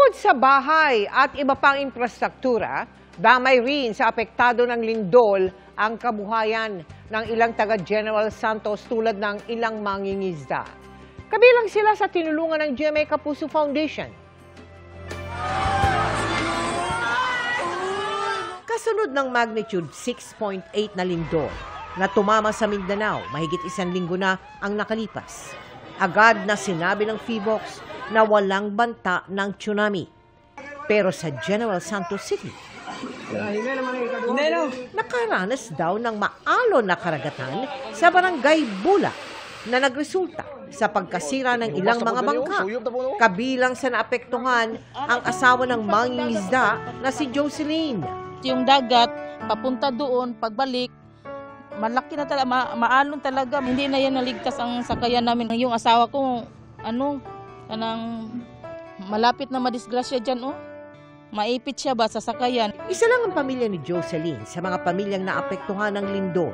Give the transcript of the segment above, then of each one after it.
Bukod sa bahay at iba pang infrastruktura, damay rin sa apektado ng lindol ang kabuhayan ng ilang taga General Santos tulad ng ilang mangingisda. Kabilang sila sa tinulungan ng GMA Kapuso Foundation. Kasunod ng magnitude 6.8 na lindol na tumama sa Mindanao, mahigit 1 linggo na ang nakalipas. Agad na sinabi ng PHIVOLCS na walang banta ng tsunami. Pero sa General Santos City, nakaranas daw ng maalon na karagatan sa barangay Bula na nagresulta sa pagkasira ng ilang mga bangka. Kabilang sa naapektuhan ang asawa ng mangingisda na si Jocelyn. Yung dagat, papunta doon, pagbalik, malaki na talaga, maalon talaga. Hindi na yan naligtas ang sakayan namin. Yung asawa ko, kanang malapit na madisgrasya dyan, maipit siya ba sa sakayan. Isa lang ang pamilya ni Jocelyn sa mga pamilyang naapektuhan ng lindol.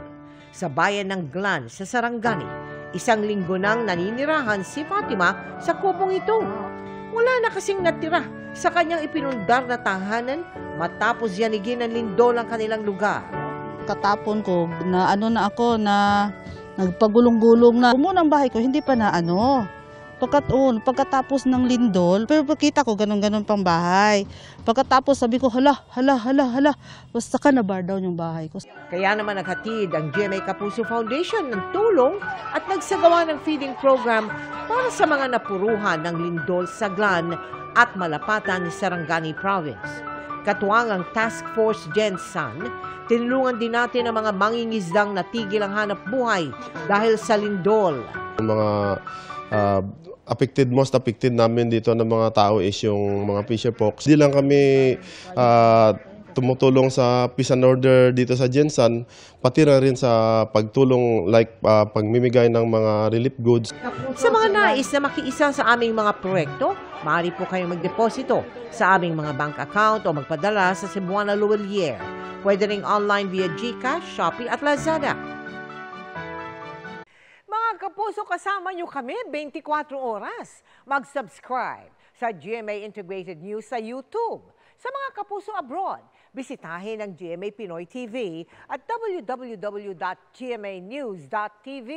Sa bayan ng Glan sa Sarangani, 1 linggo nang naninirahan si Fatima sa kubong ito. Wala na kasing natira sa kanyang ipinundar na tahanan matapos yanigin ng lindol ang kanilang lugar. Katapon ko na nagpagulong-gulong na. Umunang bahay ko hindi pa na pagkatapos ng lindol, pero pagkita ko ganun-ganun pang bahay. Pagkatapos sabi ko, hala, basta ka na-bar down yung bahay ko. Kaya naman naghatid ang GMA Kapuso Foundation ng tulong at nagsagawa ng feeding program para sa mga napuruhan ng lindol sa Glan at Malapatan ni Sarangani Province. Katuwang ang Task Force Gensan, tinulungan din natin ang mga mangingisdang natigil ang hanap buhay dahil sa lindol. Mga most affected namin dito ng mga tao is yung mga fisher folks. Hindi lang kami tumutulong sa peace and order dito sa Gensan, pati na rin sa pagtulong like pagmimigay ng mga relief goods. Sa mga nais na makiisa sa aming mga proyekto, maaari po kayong magdeposito sa aming mga bank account o magpadala sa Cebuana Luwelier. Pwede ring online via GCash, Shopee at Lazada. Mga kapuso, kasama nyo kami 24 oras. Mag-subscribe sa GMA Integrated News sa YouTube. Sa mga kapuso abroad, bisitahin ang GMA Pinoy TV at www.gmanews.tv.